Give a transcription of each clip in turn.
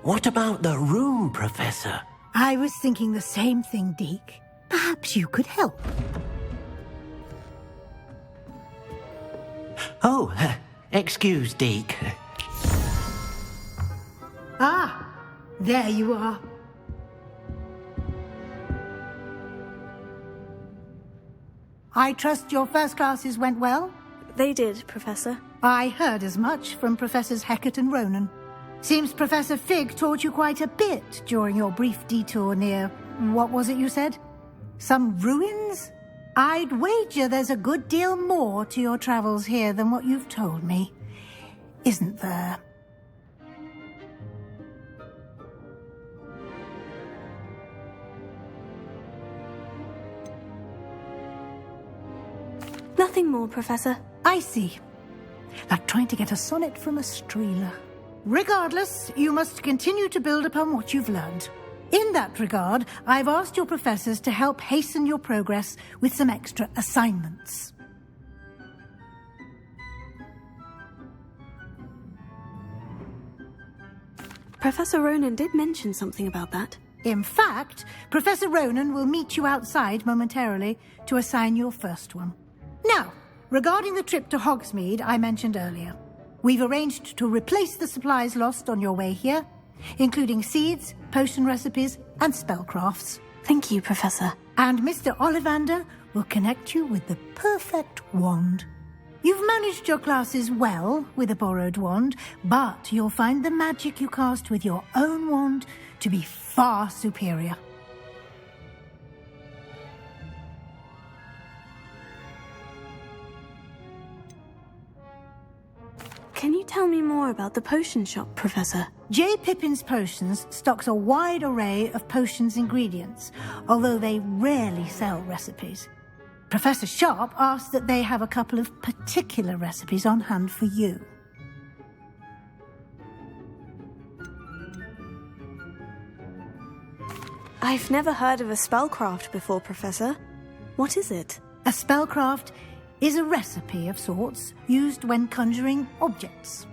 What about the room, Professor? I was thinking the same thing, Deke. Perhaps you could help. Oh, excuse, Deke. Ah, there you are. I trust your first classes went well? They did, Professor. I heard as much from Professors Hecat and Ronan. Seems Professor Fig taught you quite a bit during your brief detour near... what was it you said? Some ruins? I'd wager there's a good deal more to your travels here than what you've told me. Isn't there? Nothing more, Professor. I see. Like trying to get a sonnet from a streeler. Regardless, you must continue to build upon what you've learned. In that regard, I've asked your professors to help hasten your progress with some extra assignments. Professor Ronan did mention something about that. In fact, Professor Ronan will meet you outside momentarily to assign your first one. Now, regarding the trip to Hogsmeade I mentioned earlier, we've arranged to replace the supplies lost on your way here, including seeds, potion recipes, and spellcrafts. Thank you, Professor. And Mr. Ollivander will connect you with the perfect wand. You've managed your classes well with a borrowed wand, but you'll find the magic you cast with your own wand to be far superior. Can you tell me more about the potion shop, Professor? J. Pippin's Potions stocks a wide array of potions ingredients, although they rarely sell recipes. Professor Sharp asked that they have a couple of particular recipes on hand for you. I've never heard of a spellcraft before, Professor. What is it? A spellcraft is a recipe of sorts used when conjuring objects.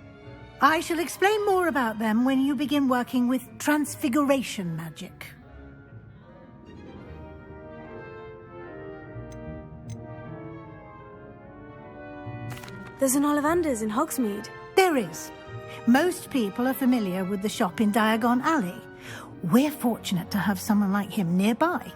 I shall explain more about them when you begin working with transfiguration magic. There's an Ollivander's in Hogsmeade. There is. Most people are familiar with the shop in Diagon Alley. We're fortunate to have someone like him nearby.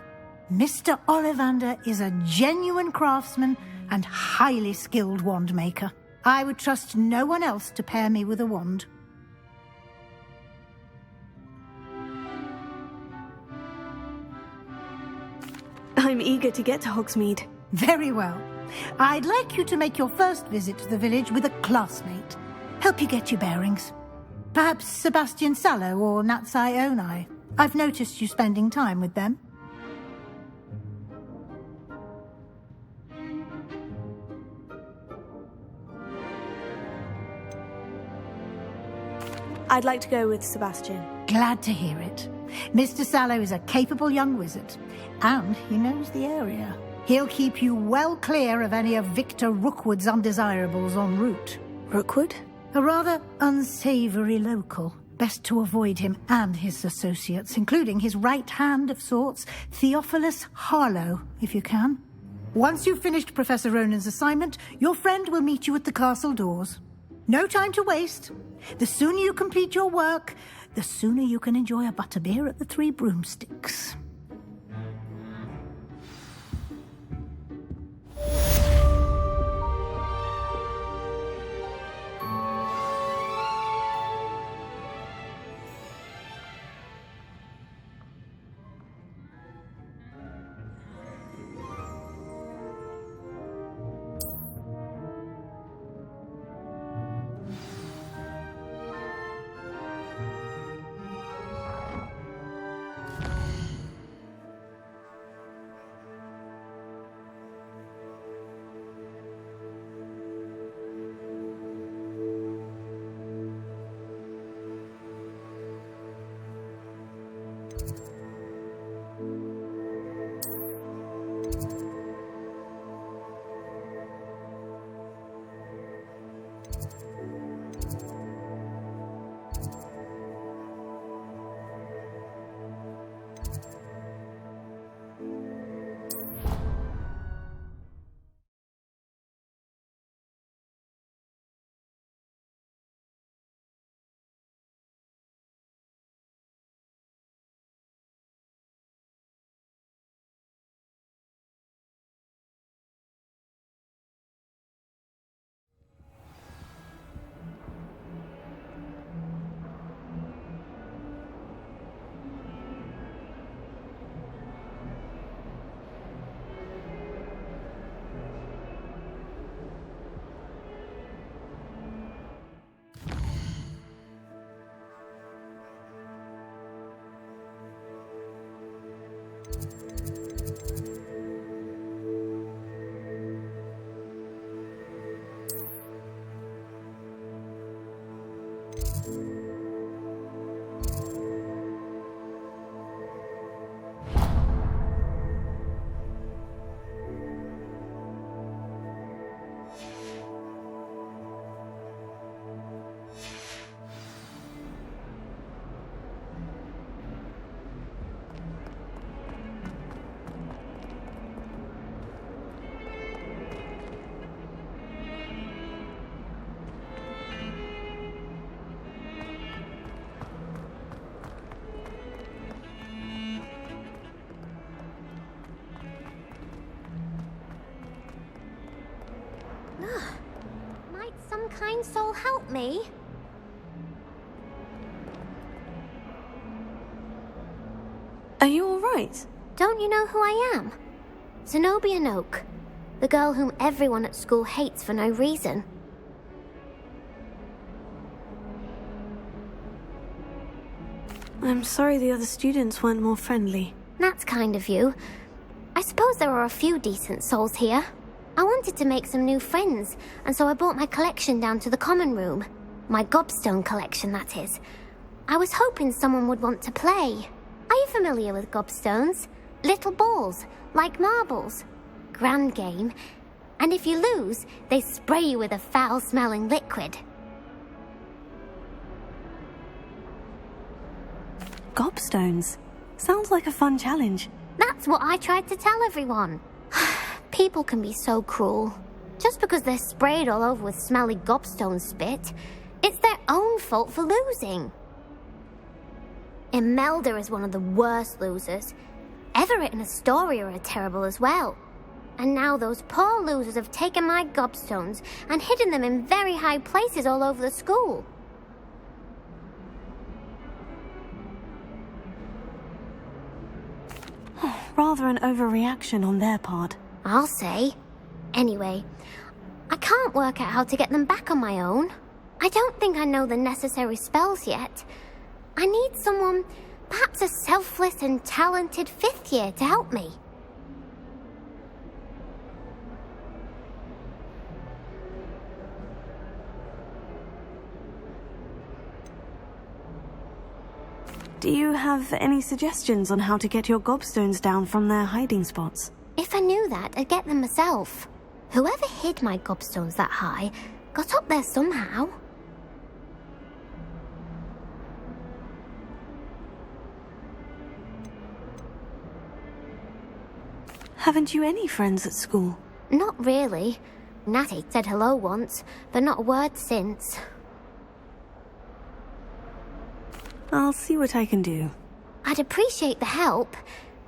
Mr. Ollivander is a genuine craftsman and highly skilled wand maker. I would trust no one else to pair me with a wand. I'm eager to get to Hogsmeade. Very well. I'd like you to make your first visit to the village with a classmate. Help you get your bearings. Perhaps Sebastian Sallow or Natsai Onai. I've noticed you spending time with them. I'd like to go with Sebastian. Glad to hear it. Mr. Sallow is a capable young wizard, and he knows the area. He'll keep you well clear of any of Victor Rookwood's undesirables en route. Rookwood? A rather unsavoury local. Best to avoid him and his associates, including his right hand of sorts, Theophilus Harlow, if you can. Once you've finished Professor Ronan's assignment, your friend will meet you at the castle doors. No time to waste. The sooner you complete your work, the sooner you can enjoy a butterbeer at the Three Broomsticks. kind soul help me? Are you alright? Don't you know who I am? Zenobia Noak, the girl whom everyone at school hates for no reason. I'm sorry the other students weren't more friendly. That's kind of you. I suppose there are a few decent souls here. I wanted to make some new friends, and so I brought my collection down to the common room. My gobstone collection, that is. I was hoping someone would want to play. Are you familiar with gobstones? Little balls, like marbles. Grand game. And if you lose, they spray you with a foul-smelling liquid. Gobstones? Sounds like a fun challenge. That's what I tried to tell everyone. People can be so cruel. Just because they're sprayed all over with smelly gobstone spit, it's their own fault for losing. Imelda is one of the worst losers. Everett and Astoria are terrible as well. And now those poor losers have taken my gobstones and hidden them in very high places all over the school. Rather an overreaction on their part. I'll say. Anyway, I can't work out how to get them back on my own. I don't think I know the necessary spells yet. I need someone, perhaps a selfless and talented fifth year to help me. Do you have any suggestions on how to get your gobstones down from their hiding spots? If I knew that, I'd get them myself. Whoever hid my gobstones that high got up there somehow. Haven't you any friends at school? Not really. Natty said hello once, but not a word since. I'll see what I can do. I'd appreciate the help.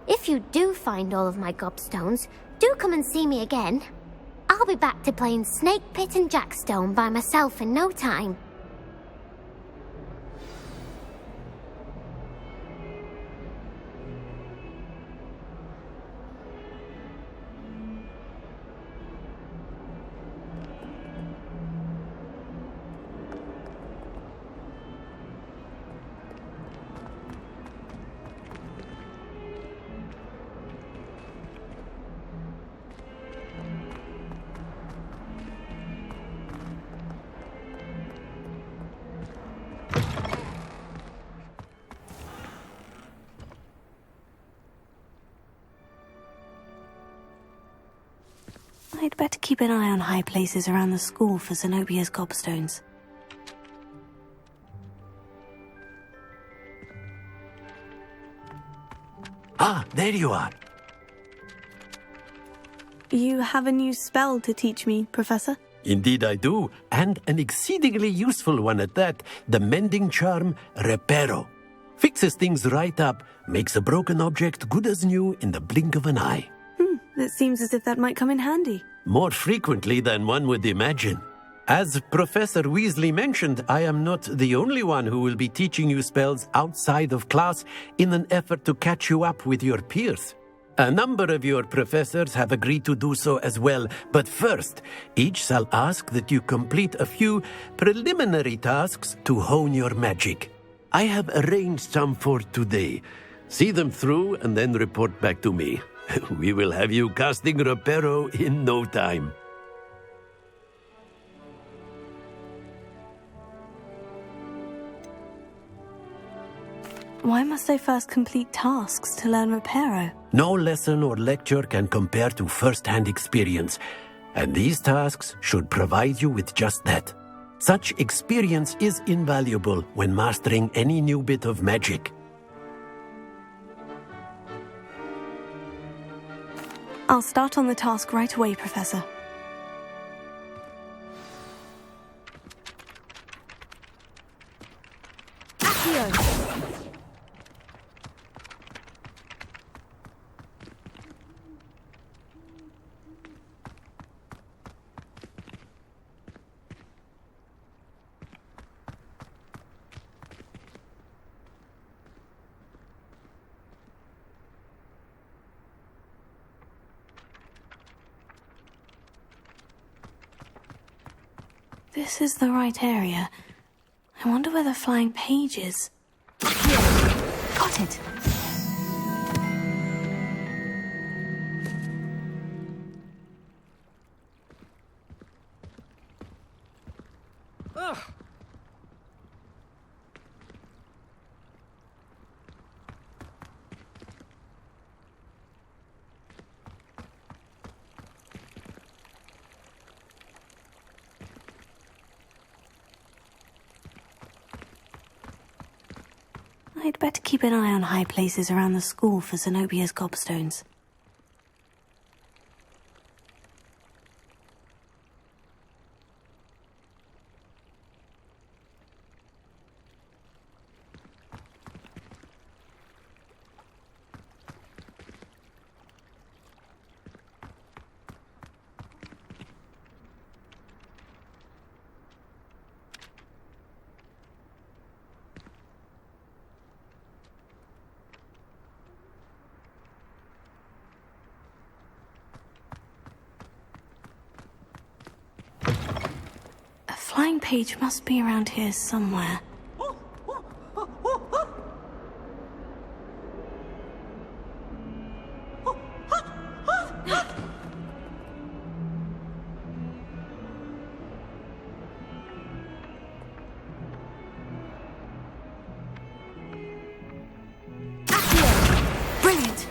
If you do find all of my gobstones, do come and see me again. I'll be back to playing Snake Pit and Jackstone by myself in no time. I'd better keep an eye on high places around the school for Zenobia's gobstones. Ah, there you are. You have a new spell to teach me, Professor? Indeed I do, and an exceedingly useful one at that. The mending charm, Reparo. Fixes things right up, makes a broken object good as new in the blink of an eye. It seems as if that might come in handy. More frequently than one would imagine. As Professor Weasley mentioned, I am not the only one who will be teaching you spells outside of class in an effort to catch you up with your peers. A number of your professors have agreed to do so as well, but first, each shall ask that you complete a few preliminary tasks to hone your magic. I have arranged some for today. See them through and then report back to me. We will have you casting Reparo in no time. Why must I first complete tasks to learn Reparo? No lesson or lecture can compare to first-hand experience, and these tasks should provide you with just that. Such experience is invaluable when mastering any new bit of magic. I'll start on the task right away, Professor. Accio! this is the right area. I wonder where the flying page is. Got it. I'd better keep an eye on high places around the school for Zenobia's gobstones. Flying page must be around here somewhere. Brilliant.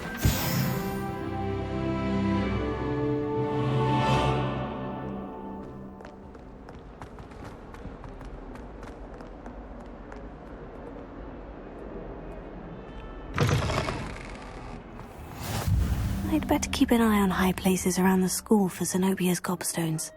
I'd better keep an eye on high places around the school for Zenobia's gobstones.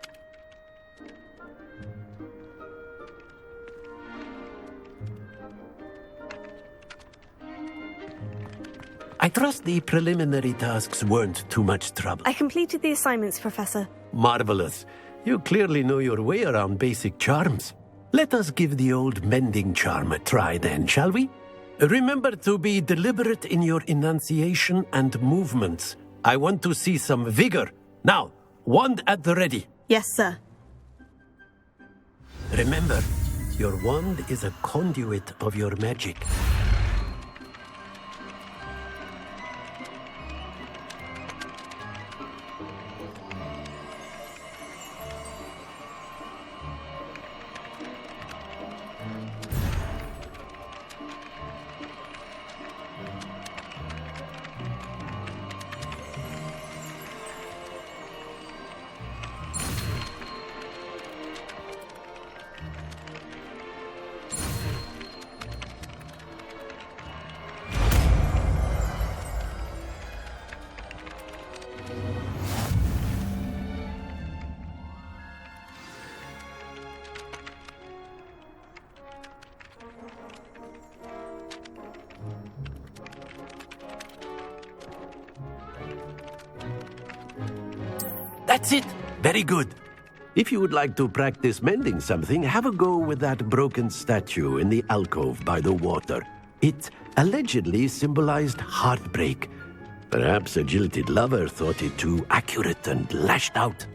I trust the preliminary tasks weren't too much trouble. I completed the assignments, Professor. Marvelous. You clearly know your way around basic charms. Let us give the old mending charm a try then, shall we? Remember to be deliberate in your enunciation and movements. I want to see some vigor. Now, wand at the ready. Yes, sir. Remember, your wand is a conduit of your magic. That's it. Very good. If you would like to practice mending something, have a go with that broken statue in the alcove by the water. It allegedly symbolized heartbreak. Perhaps a jilted lover thought it too accurate and lashed out.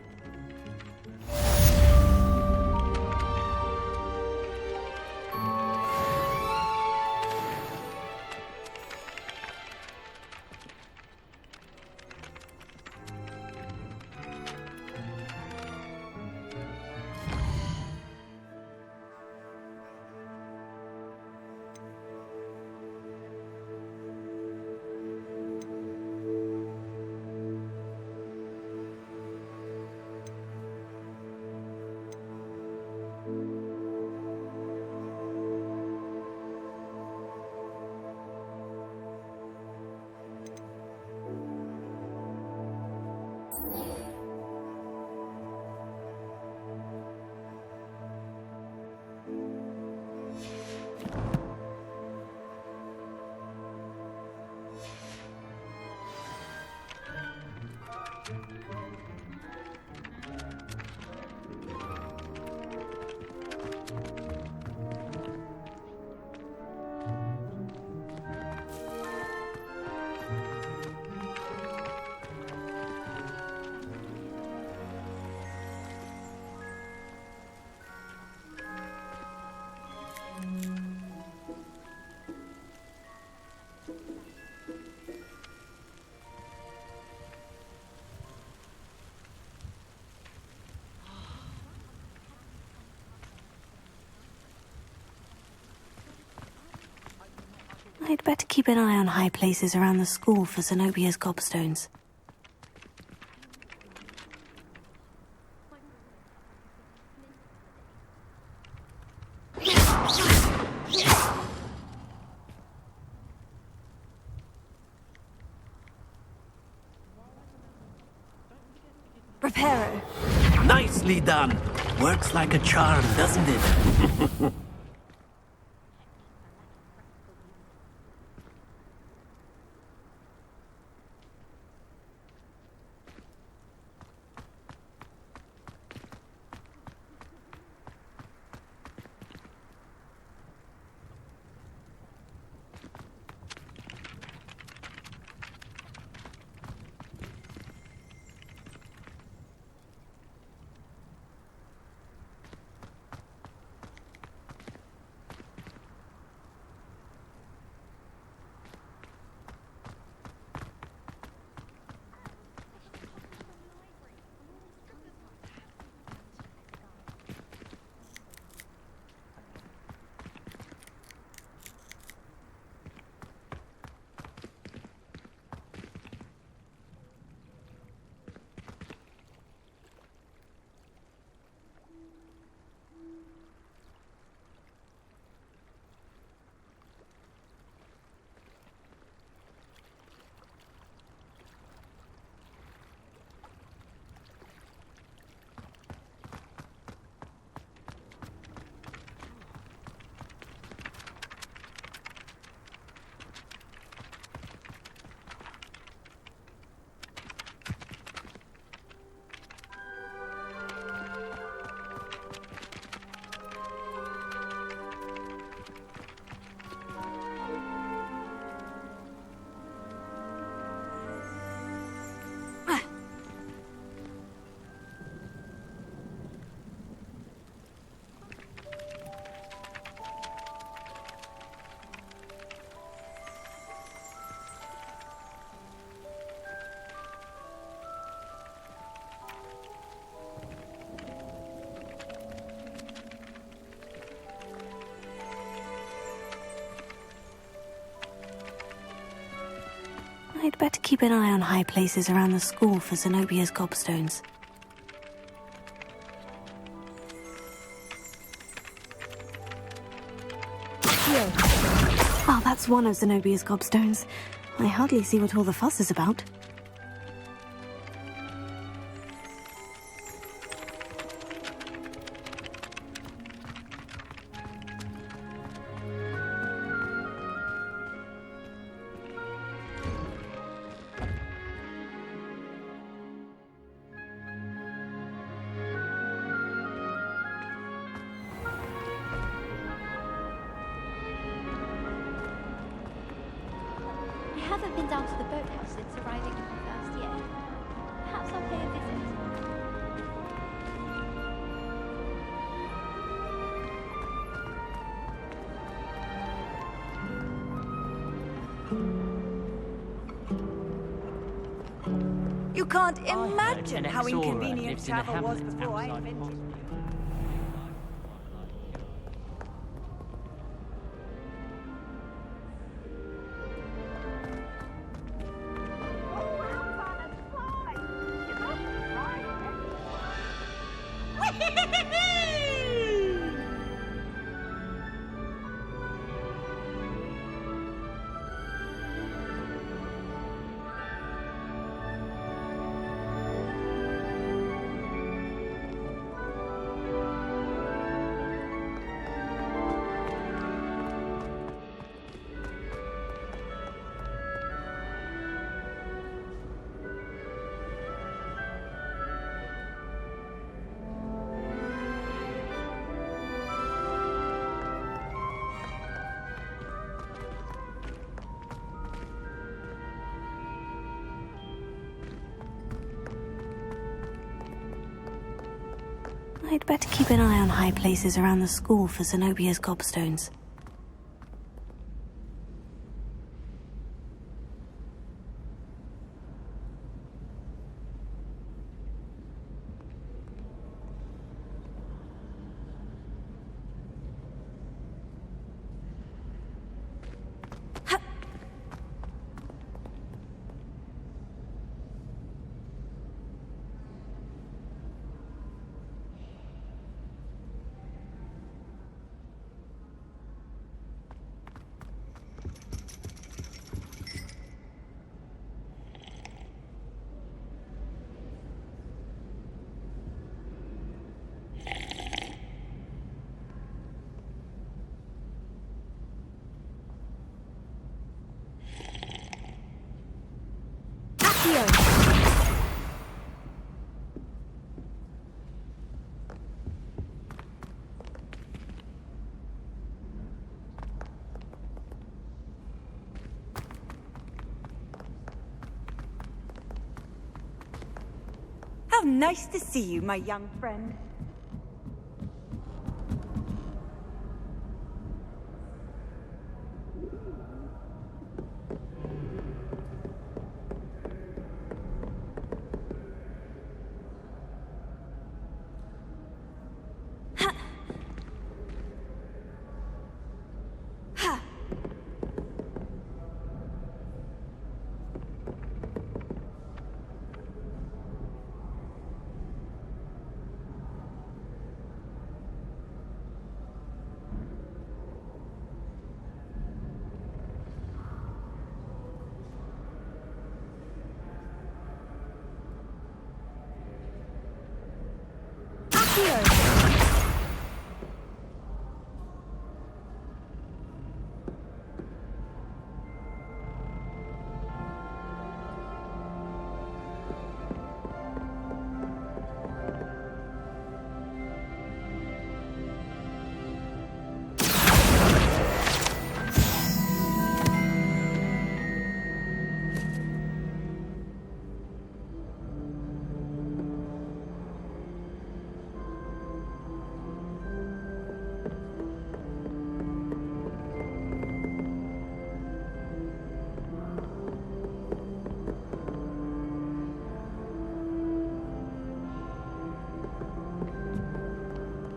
I'd better keep an eye on high places around the school for Zenobia's gobstones. Reparo. Nicely done. Works like a charm, doesn't it? I'd better keep an eye on high places around the school for Zenobia's gobstones. Oh, that's one of Zenobia's gobstones. I hardly see what all the fuss is about. I haven't been down to the boathouse since arriving in my first year. Perhaps I'll pay a visit. You can't imagine how inconvenient travel was before I invented. I'd better keep an eye on high places around the school for Zenobia's gobstones. How nice to see you, my young friend.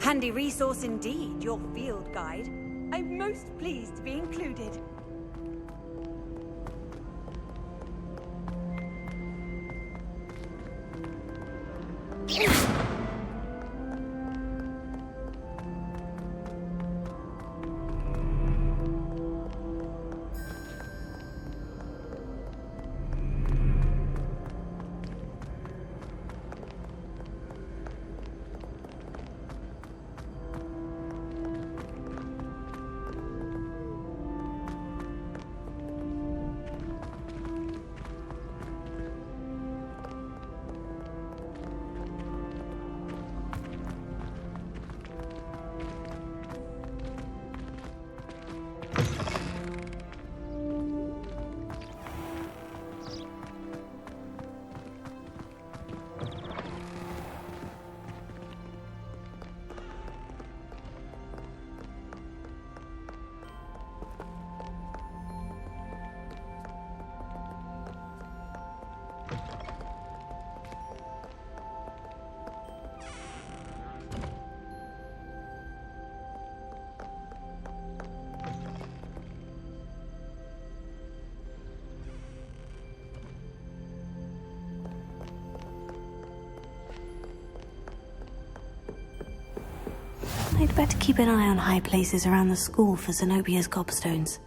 Handy resource indeed, your field guide. I'm most pleased to be included. I'd better keep an eye on high places around the school for Zenobia's gobstones.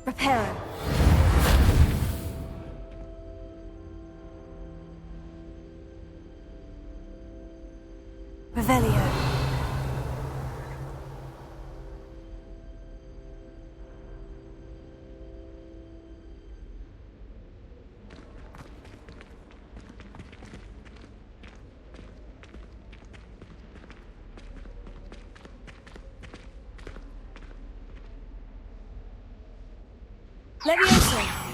Reparo. Revelio. Levioso.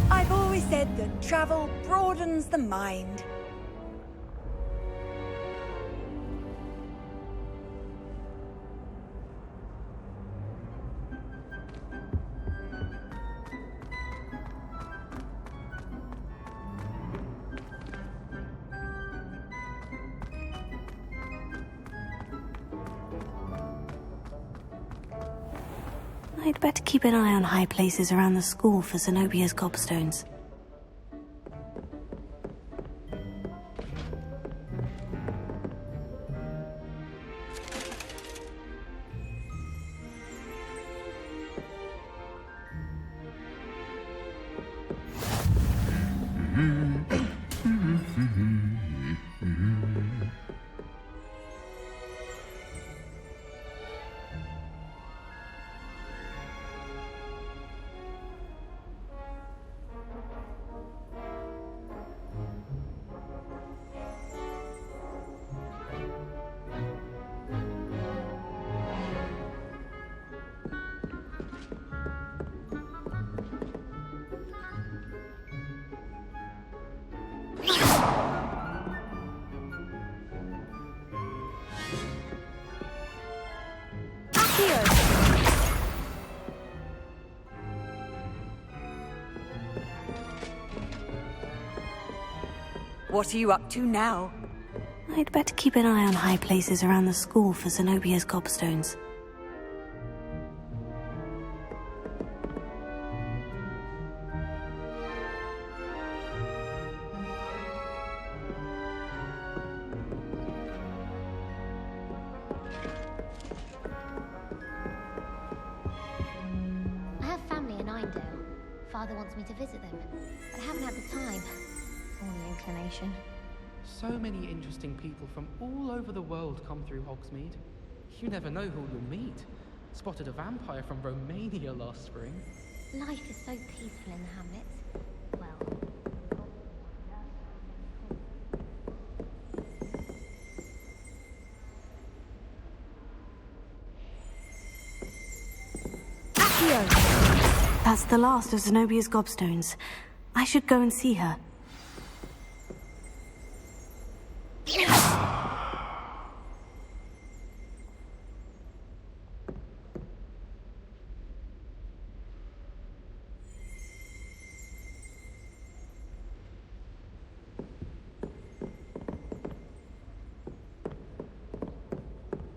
I've always said that travel broadens the mind. I'd better keep an eye on high places around the school for Zenobia's gobstones. What are you up to now? I'd better keep an eye on high places around the school for Zenobia's gobstones. I have family in Eindale. Father wants me to visit them, but I haven't had the time. Or the inclination. So many interesting people from all over the world come through Hogsmeade. You never know who you'll meet. Spotted a vampire from Romania last spring. Life is so peaceful in the hamlets. Well... That's the last of Zenobia's gobstones. I should go and see her.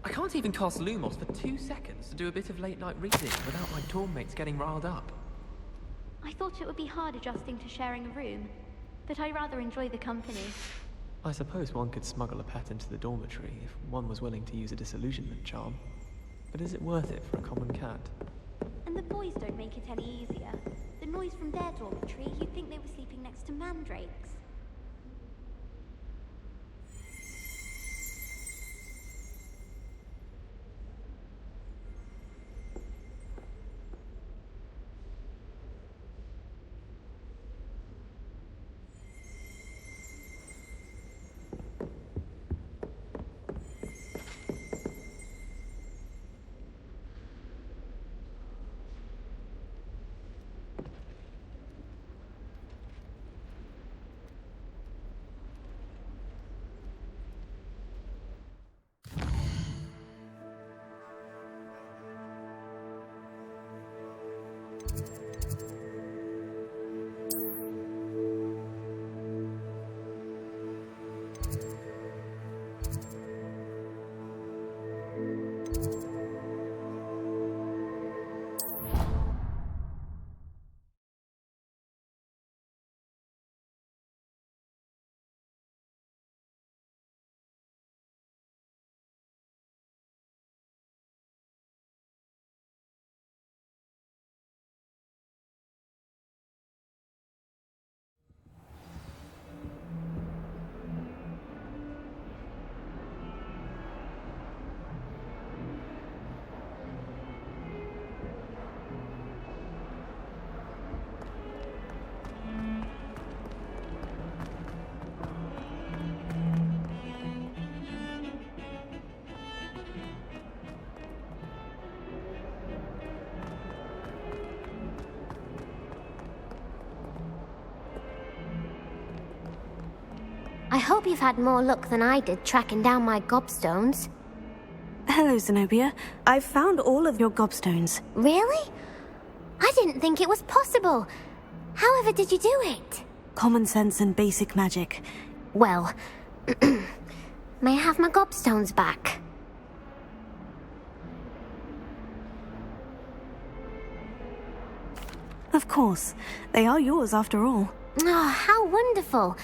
I can't even cast Lumos for 2 seconds to do a bit of late-night reading without my dorm mates getting riled up. I thought it would be hard adjusting to sharing a room, but I rather enjoy the company. I suppose one could smuggle a pet into the dormitory if one was willing to use a disillusionment charm. But is it worth it for a common cat? And the boys don't make it any easier. The noise from their dormitory, you'd think they were sleeping next to mandrakes. I hope you've had more luck than I did tracking down my gobstones. Hello, Zenobia. I've found all of your gobstones. Really? I didn't think it was possible. However did you do it? Common sense and basic magic. Well, may I have my gobstones back? Of course. They are yours after all. Oh, how wonderful.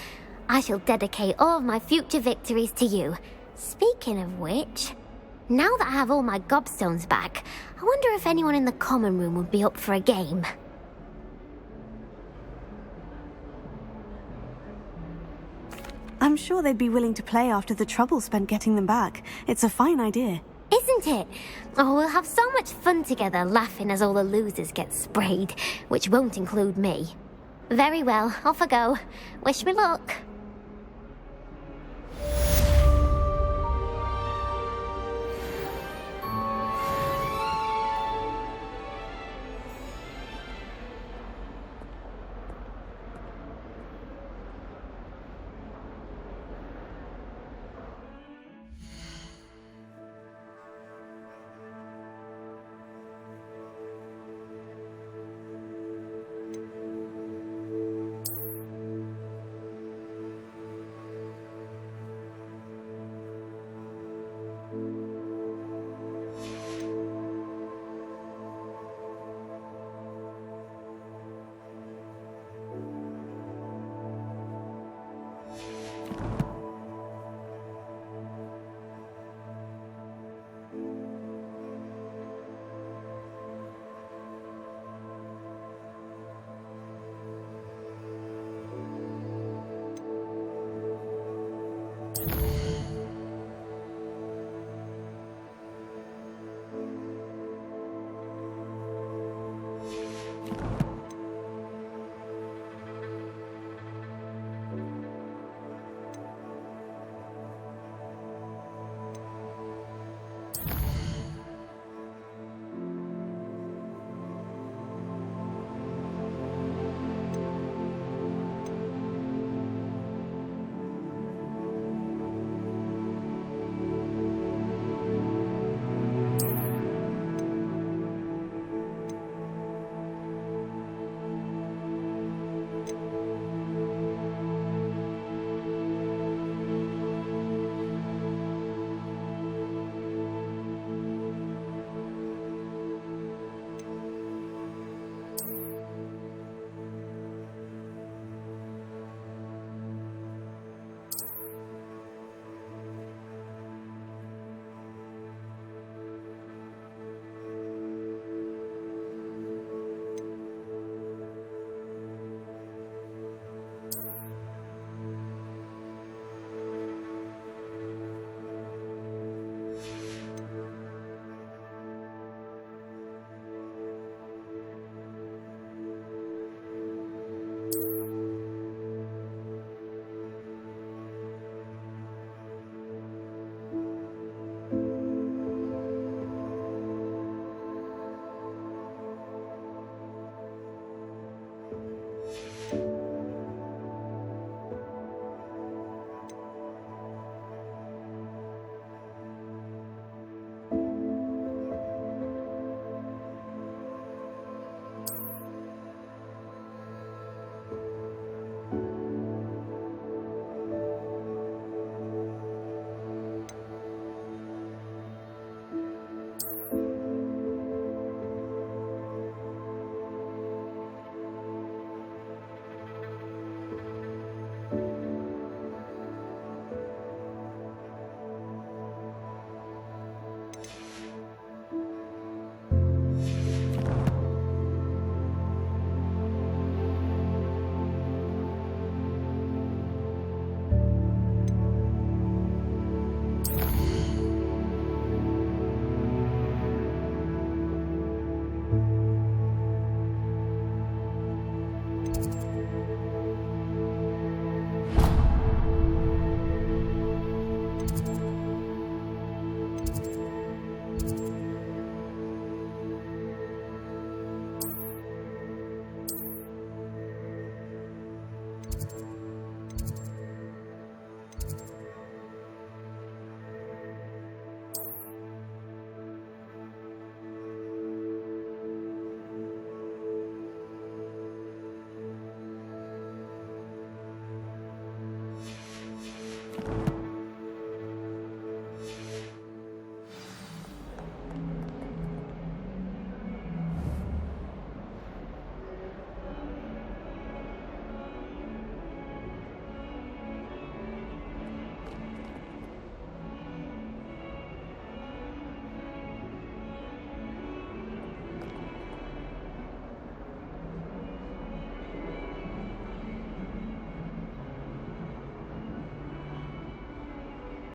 I shall dedicate all of my future victories to you. Speaking of which, now that I have all my gobstones back, I wonder if anyone in the common room would be up for a game. I'm sure they'd be willing to play after the trouble spent getting them back. It's a fine idea. Isn't it? Oh, we'll have so much fun together laughing as all the losers get sprayed, which won't include me. Very well, off I go. Wish me luck.